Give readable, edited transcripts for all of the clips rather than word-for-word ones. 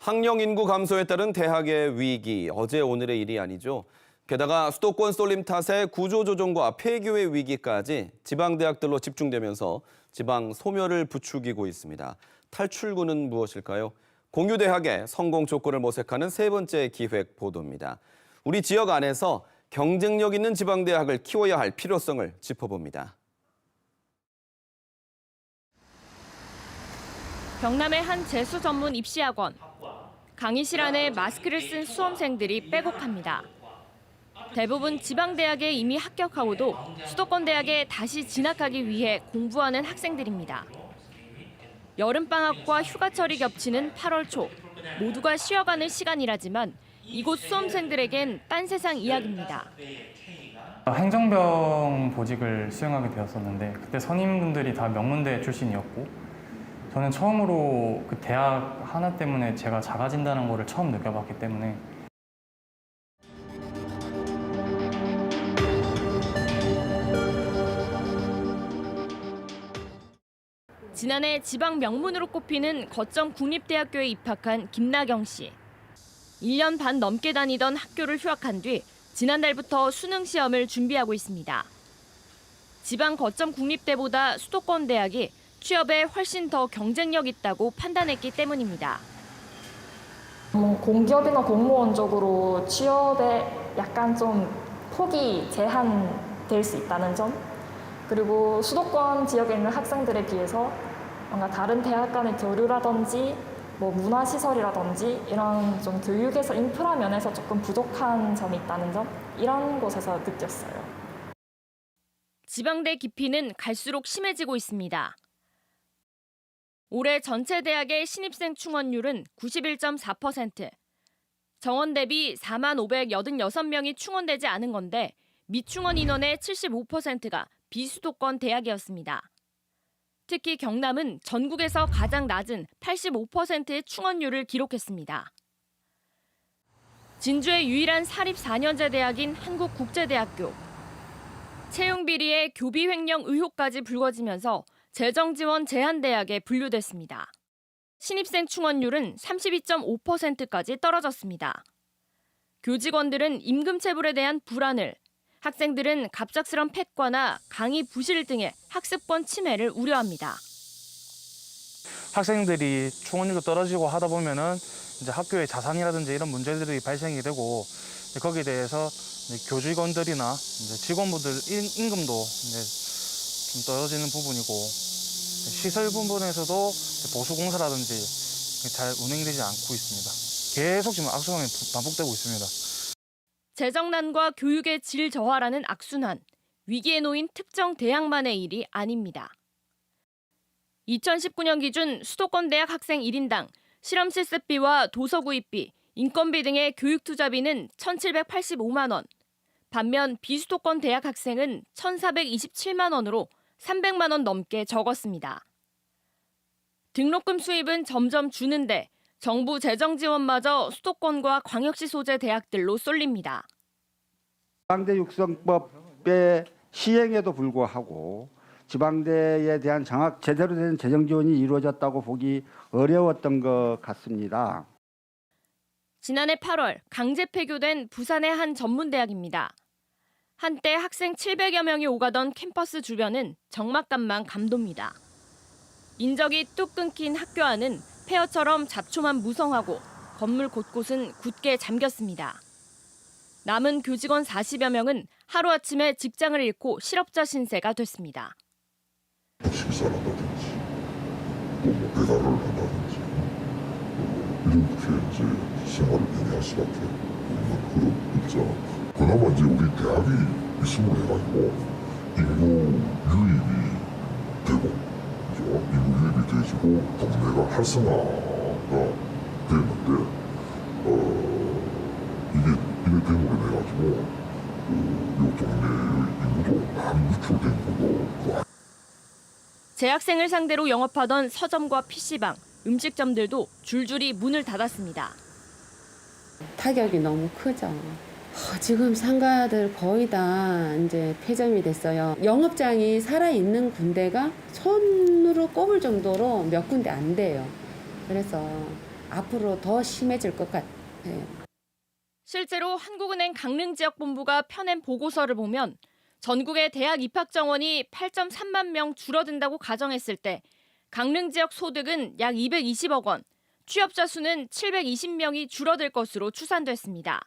학령 인구 감소에 따른 대학의 위기, 어제 오늘의 일이 아니죠. 게다가 수도권 쏠림 탓에 구조조정과 폐교의 위기까지 지방대학들로 집중되면서 지방 소멸을 부추기고 있습니다. 탈출구는 무엇일까요? 공유대학의 성공 조건을 모색하는 세 번째 기획 보도입니다. 우리 지역 안에서 경쟁력 있는 지방대학을 키워야 할 필요성을 짚어봅니다. 경남의 한 재수 전문 입시학원. 강의실 안에 마스크를 쓴 수험생들이 빼곡합니다. 대부분 지방대학에 이미 합격하고도 수도권 대학에 다시 진학하기 위해 공부하는 학생들입니다. 여름방학과 휴가철이 겹치는 8월 초, 모두가 쉬어가는 시간이라지만 이곳 수험생들에겐 딴 세상 이야기입니다. 행정병 보직을 수행하게 되었었는데 그때 선임분들이 다 명문대 출신이었고 저는 처음으로 그 대학 하나 때문에 제가 작아진다는 거를 처음 느껴봤기 때문에 지난해 지방 명문으로 꼽히는 거점 국립대학교에 입학한 김나경 씨. 1년 반 넘게 다니던 학교를 휴학한 뒤 지난달부터 수능 시험을 준비하고 있습니다. 지방 거점 국립대보다 수도권 대학이 취업에 훨씬 더 경쟁력 있다고 판단했기 때문입니다. 공기업이나 공무원 쪽으로 취업에 약간 좀 폭이 제한될 수 있다는 점, 그리고 수도권 지역에 있는 학생들에 비해서 뭔가 다른 대학 간의 교류라든지 문화시설이라든지 이런 좀 교육에서 인프라 면에서 조금 부족한 점이 있다는 점, 이런 곳에서 느꼈어요. 지방대 기피는 갈수록 심해지고 있습니다. 올해 전체 대학의 신입생 충원율은 91.4%. 정원 대비 4만 586명이 충원되지 않은 건데 미충원 인원의 75%가 비수도권 대학이었습니다. 특히 경남은 전국에서 가장 낮은 85%의 충원율을 기록했습니다. 진주의 유일한 사립 4년제 대학인 한국국제대학교. 채용 비리에 교비 횡령 의혹까지 불거지면서 재정지원 제한대학에 분류됐습니다. 신입생 충원율은 32.5%까지 떨어졌습니다. 교직원들은 임금체불에 대한 불안을, 학생들은 갑작스런 폐과나 강의 부실 등의 학습권 침해를 우려합니다. 학생들이 충원율도 떨어지고 하다 보면은 이제 학교의 자산이라든지 이런 문제들이 발생이 되고 거기에 대해서 교직원들이나 이제 직원분들 임금도 이제 좀 떨어지는 부분이고 시설 부분에서도 보수공사라든지 잘 운행되지 않고 있습니다. 계속 지금 악순환이 반복되고 있습니다. 재정난과 교육의 질 저하라는 악순환, 위기에 놓인 특정 대학만의 일이 아닙니다. 2019년 기준 수도권 대학 학생 1인당 실험 실습비와 도서 구입비, 인건비 등의 교육 투자비는 1,785만 원. 반면 비수도권 대학 학생은 1,427만 원으로 300만 원 넘게 적었습니다. 등록금 수입은 점점 주는데 정부 재정 지원마저 수도권과 광역시 소재 대학들로 쏠립니다. 지방대 육성법의 시행에도 불구하고 지방대에 대한 제대로 된 재정 지원이 이루어졌다고 보기 어려웠던 것 같습니다. 지난해 8월 강제 폐교된 부산의 한 전문대학입니다. 한때 학생 700여 명이 오가던 캠퍼스 주변은 적막감만 감돕니다. 인적이 뚝 끊긴 학교 안은 폐허처럼 잡초만 무성하고 건물 곳곳은 굳게 잠겼습니다. 남은 교직원 40여 명은 하루아침에 직장을 잃고 실업자 신세가 됐습니다. 식사를 한다든지 배달을 한다든지 이렇게 이제 생활을 병행할 수밖에 없는 그런 입장. 그나마 이제 우리 대학이 있음으로 해가지고 인구 유입이 되고, 그죠? 인구 유입이 돼지고 동네가 활성화가 되는데 이게 됨으로 해가지고 이 동네의 인구도 많이 유출된 거고. 재학생을 상대로 영업하던 서점과 PC방, 음식점들도 줄줄이 문을 닫았습니다. 타격이 너무 크죠. 지금 상가들 거의 다 이제 폐점이 됐어요. 영업장이 살아있는 군데가 손으로 꼽을 정도로 몇 군데 안 돼요. 그래서 앞으로 더 심해질 것 같아요. 실제로 한국은행 강릉지역본부가 펴낸 보고서를 보면 전국의 대학 입학 정원이 8.3만 명 줄어든다고 가정했을 때 강릉 지역 소득은 약 220억 원, 취업자 수는 720명이 줄어들 것으로 추산됐습니다.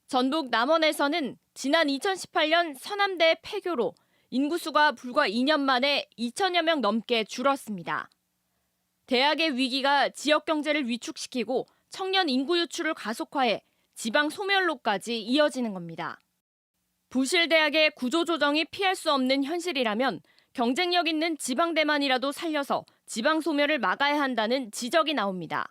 전북 남원에서는 지난 2018년 서남대 폐교로 인구수가 불과 2년 만에 2천여 명 넘게 줄었습니다. 대학의 위기가 지역 경제를 위축시키고 청년 인구 유출을 가속화해 지방 소멸로까지 이어지는 겁니다. 부실대학의 구조조정이 피할 수 없는 현실이라면 경쟁력 있는 지방대만이라도 살려서 지방 소멸을 막아야 한다는 지적이 나옵니다.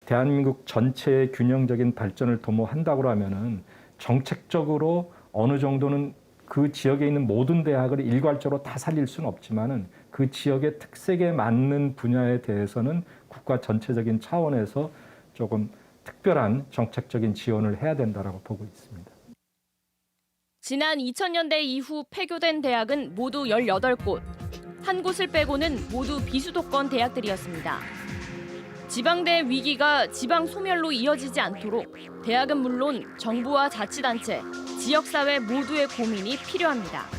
대한민국 전체의 균형적인 발전을 도모한다고 하면은 정책적으로 어느 정도는 그 지역에 있는 모든 대학을 일괄적으로 다 살릴 수는 없지만은 그 지역의 특색에 맞는 분야에 대해서는 국가 전체적인 차원에서 조금 특별한 정책적인 지원을 해야 된다라고 보고 있습니다. 지난 2000년대 이후 폐교된 대학은 모두 18곳. 한 곳을 빼고는 모두 비수도권 대학들이었습니다. 지방대 위기가 지방 소멸로 이어지지 않도록 대학은 물론 정부와 자치단체, 지역사회 모두의 고민이 필요합니다.